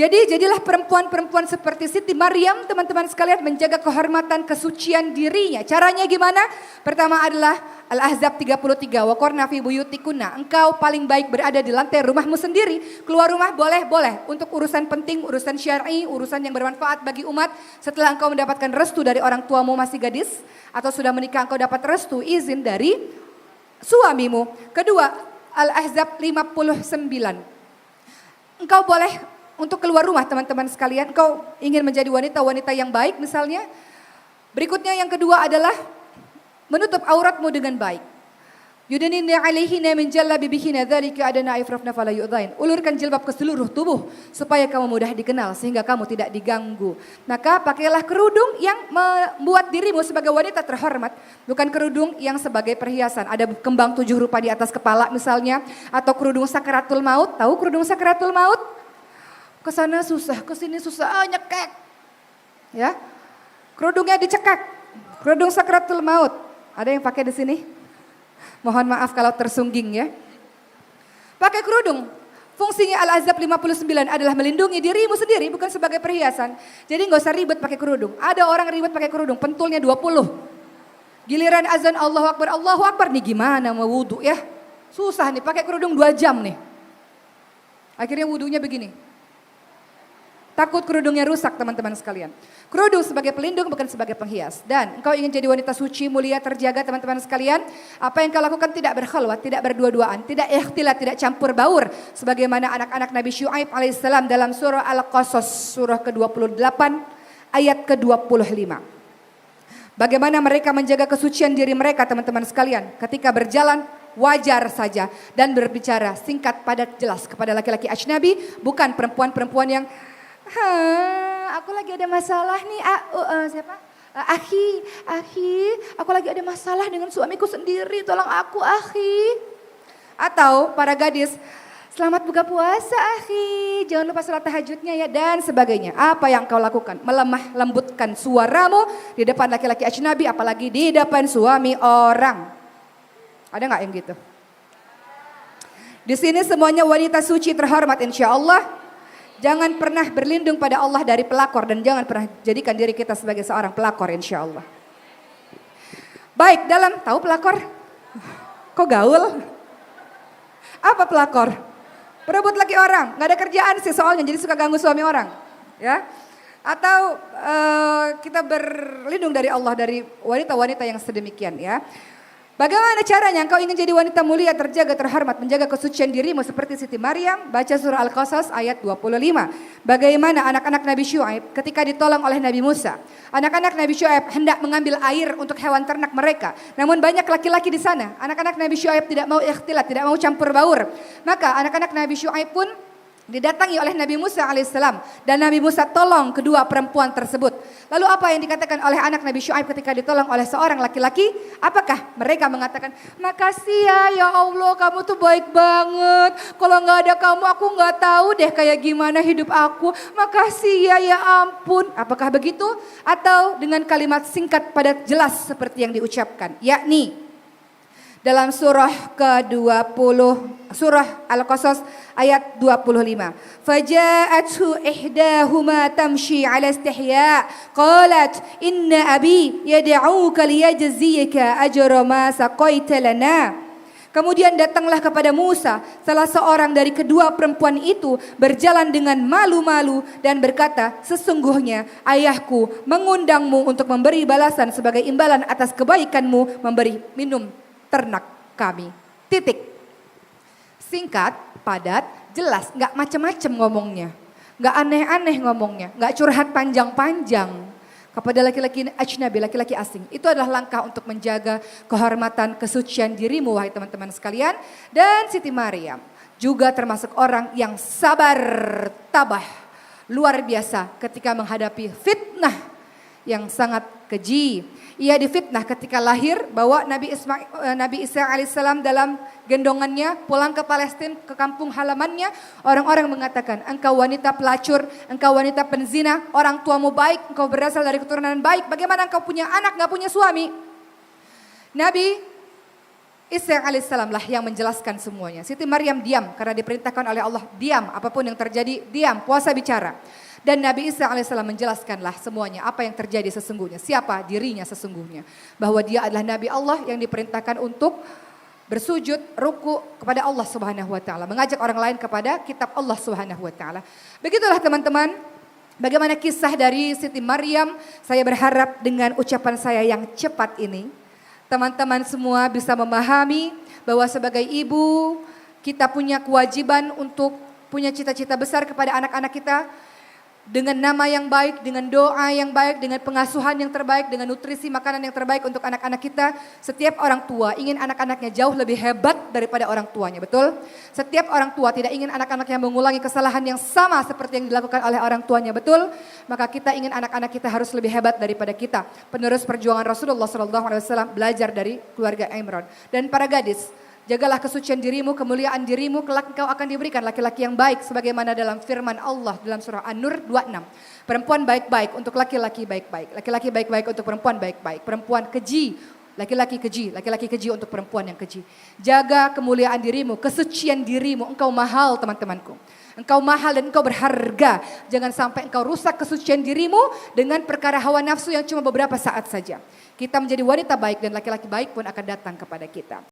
Jadi jadilah perempuan-perempuan seperti Siti Maryam, teman-teman sekalian, menjaga kehormatan kesucian dirinya. Caranya gimana? Pertama adalah Al-Ahzab 33, wa qarna fi buyutikunna. Engkau paling baik berada di lantai rumahmu sendiri. Keluar rumah boleh untuk urusan penting, urusan syar'i, urusan yang bermanfaat bagi umat. Setelah engkau mendapatkan restu dari orang tuamu masih gadis atau sudah menikah, engkau dapat restu izin dari suamimu. Kedua, Al-Ahzab 59. Engkau boleh untuk keluar rumah, teman-teman sekalian. Engkau ingin menjadi wanita-wanita yang baik misalnya. Berikutnya yang kedua adalah menutup auratmu dengan baik. Yudnina 'alaihina min jalabibihinna dzalika adana ifrafna fala yu'dzain. Ulurkan jilbab ke seluruh tubuh supaya kamu mudah dikenal sehingga kamu tidak diganggu. Maka pakailah kerudung yang membuat dirimu sebagai wanita terhormat, bukan kerudung yang sebagai perhiasan. Ada kembang 7 rupa di atas kepala misalnya, atau kerudung sakaratul maut. Tahu kerudung sakaratul maut? Ke sana susah, ke sini susah, nyekek. Ya. Kerudungnya dicekak. Kerudung sakaratul maut. Ada yang pakai di sini? Mohon maaf kalau tersungging ya. Pakai kerudung. Fungsinya Al-Ahzab 59 adalah melindungi dirimu sendiri, bukan sebagai perhiasan. Jadi nggak usah ribet pakai kerudung. Ada orang ribet pakai kerudung, pentulnya 20. Giliran azan Allahu Akbar nih gimana mau wudhu ya. Susah nih pakai kerudung 2 jam nih. Akhirnya wudhunya begini. Takut kerudungnya rusak, teman-teman sekalian. Kerudung sebagai pelindung bukan sebagai penghias. Dan engkau ingin jadi wanita suci, mulia, terjaga, teman-teman sekalian. Apa yang kau lakukan tidak berkhalwat, tidak berdua-duaan, tidak ikhtilat, tidak campur baur. Sebagaimana anak-anak Nabi Syuaib alaihissalam dalam surah Al-Qasas, surah ke-28 ayat ke-25. Bagaimana mereka menjaga kesucian diri mereka, teman-teman sekalian. Ketika berjalan wajar saja dan berbicara singkat, padat, jelas kepada laki-laki ajnabi, bukan perempuan-perempuan yang aku lagi ada masalah nih, siapa? Akhi, aku lagi ada masalah dengan suamiku sendiri, tolong aku akhi. Atau para gadis, selamat buka puasa akhi, jangan lupa sholat tahajudnya ya, dan sebagainya. Apa yang kau lakukan? Melemah lembutkan suaramu di depan laki-laki ajnabi, apalagi di depan suami orang. Ada gak yang gitu? Di sini semuanya wanita suci terhormat insya Allah. Jangan pernah berlindung pada Allah dari pelakor dan jangan pernah jadikan diri kita sebagai seorang pelakor insya Allah. Baik, tahu pelakor? Kok gaul? Apa pelakor? Perebut laki orang, nggak ada kerjaan sih soalnya jadi suka ganggu suami orang. Ya. Atau kita berlindung dari Allah dari wanita-wanita yang sedemikian ya. Bagaimana caranya engkau ingin jadi wanita mulia, terjaga, terhormat, menjaga kesucian dirimu seperti Siti Maryam? Baca surah Al-Qasas ayat 25. Bagaimana anak-anak Nabi Syuaib ketika ditolong oleh Nabi Musa. Anak-anak Nabi Syuaib hendak mengambil air untuk hewan ternak mereka. Namun banyak laki-laki di sana. Anak-anak Nabi Syuaib tidak mau ikhtilat, tidak mau campur baur. Maka anak-anak Nabi Syuaib pun didatangi oleh Nabi Musa alaihissalam dan Nabi Musa tolong kedua perempuan tersebut. Lalu apa yang dikatakan oleh anak Nabi Syuaib ketika ditolong oleh seorang laki-laki? Apakah mereka mengatakan, makasih ya Allah kamu tuh baik banget. Kalau nggak ada kamu aku nggak tahu deh kayak gimana hidup aku. Makasih ya ampun. Apakah begitu? Atau dengan kalimat singkat padat jelas seperti yang diucapkan, yakni dalam surah ke-20, surah Al-Qasas ayat 25. Faja'athu ihdahuma tamshi 'ala istihya qalat inna abi yad'uka liyajziyaka ajra ma saqaita lana. Kemudian datanglah kepada Musa salah seorang dari kedua perempuan itu berjalan dengan malu-malu dan berkata, sesungguhnya ayahku mengundangmu untuk memberi balasan sebagai imbalan atas kebaikanmu memberi minum ternak kami. Titik. Singkat, padat, jelas, nggak macam-macam ngomongnya, nggak aneh-aneh ngomongnya, nggak curhat panjang-panjang kepada laki-laki ajnabi, laki-laki asing. Itu adalah langkah untuk menjaga kehormatan, kesucian dirimu, wahai teman-teman sekalian. Dan Siti Maryam juga termasuk orang yang sabar, tabah, luar biasa ketika menghadapi fitnah yang sangat keji. Ia difitnah ketika lahir bahwa Nabi Isa alaihissalam dalam gendongannya pulang ke Palestina, ke kampung halamannya. Orang-orang mengatakan, engkau wanita pelacur, engkau wanita penzina, orang tuamu baik, engkau berasal dari keturunan baik. Bagaimana engkau punya anak, gak punya suami? Nabi Isa alaihissalam lah yang menjelaskan semuanya. Siti Maryam diam karena diperintahkan oleh Allah diam, apapun yang terjadi diam, puasa bicara. Dan Nabi Isa alaihissalam menjelaskanlah semuanya apa yang terjadi sesungguhnya, siapa dirinya sesungguhnya. Bahwa dia adalah Nabi Allah yang diperintahkan untuk bersujud, ruku kepada Allah Subhanahu wa taala, mengajak orang lain kepada kitab Allah Subhanahu wa taala. Begitulah teman-teman, bagaimana kisah dari Siti Maryam. Saya berharap dengan ucapan saya yang cepat ini, teman-teman semua bisa memahami bahwa sebagai ibu kita punya kewajiban untuk punya cita-cita besar kepada anak-anak kita. Dengan nama yang baik, dengan doa yang baik, dengan pengasuhan yang terbaik, dengan nutrisi makanan yang terbaik untuk anak-anak kita. Setiap orang tua ingin anak-anaknya jauh lebih hebat daripada orang tuanya, betul? Setiap orang tua tidak ingin anak-anaknya mengulangi kesalahan yang sama seperti yang dilakukan oleh orang tuanya, betul? Maka kita ingin anak-anak kita harus lebih hebat daripada kita. Penerus perjuangan Rasulullah SAW belajar dari keluarga Imran. Dan para gadis, jagalah kesucian dirimu, kemuliaan dirimu, kelak engkau akan diberikan laki-laki yang baik. Sebagaimana dalam firman Allah dalam surah An-Nur 26. Perempuan baik-baik untuk laki-laki baik-baik. Laki-laki baik-baik untuk perempuan baik-baik. Perempuan keji, laki-laki keji. Laki-laki keji untuk perempuan yang keji. Jaga kemuliaan dirimu, kesucian dirimu. Engkau mahal teman-temanku. Engkau mahal dan engkau berharga. Jangan sampai engkau rusak kesucian dirimu dengan perkara hawa nafsu yang cuma beberapa saat saja. Kita menjadi wanita baik dan laki-laki baik pun akan datang kepada kita.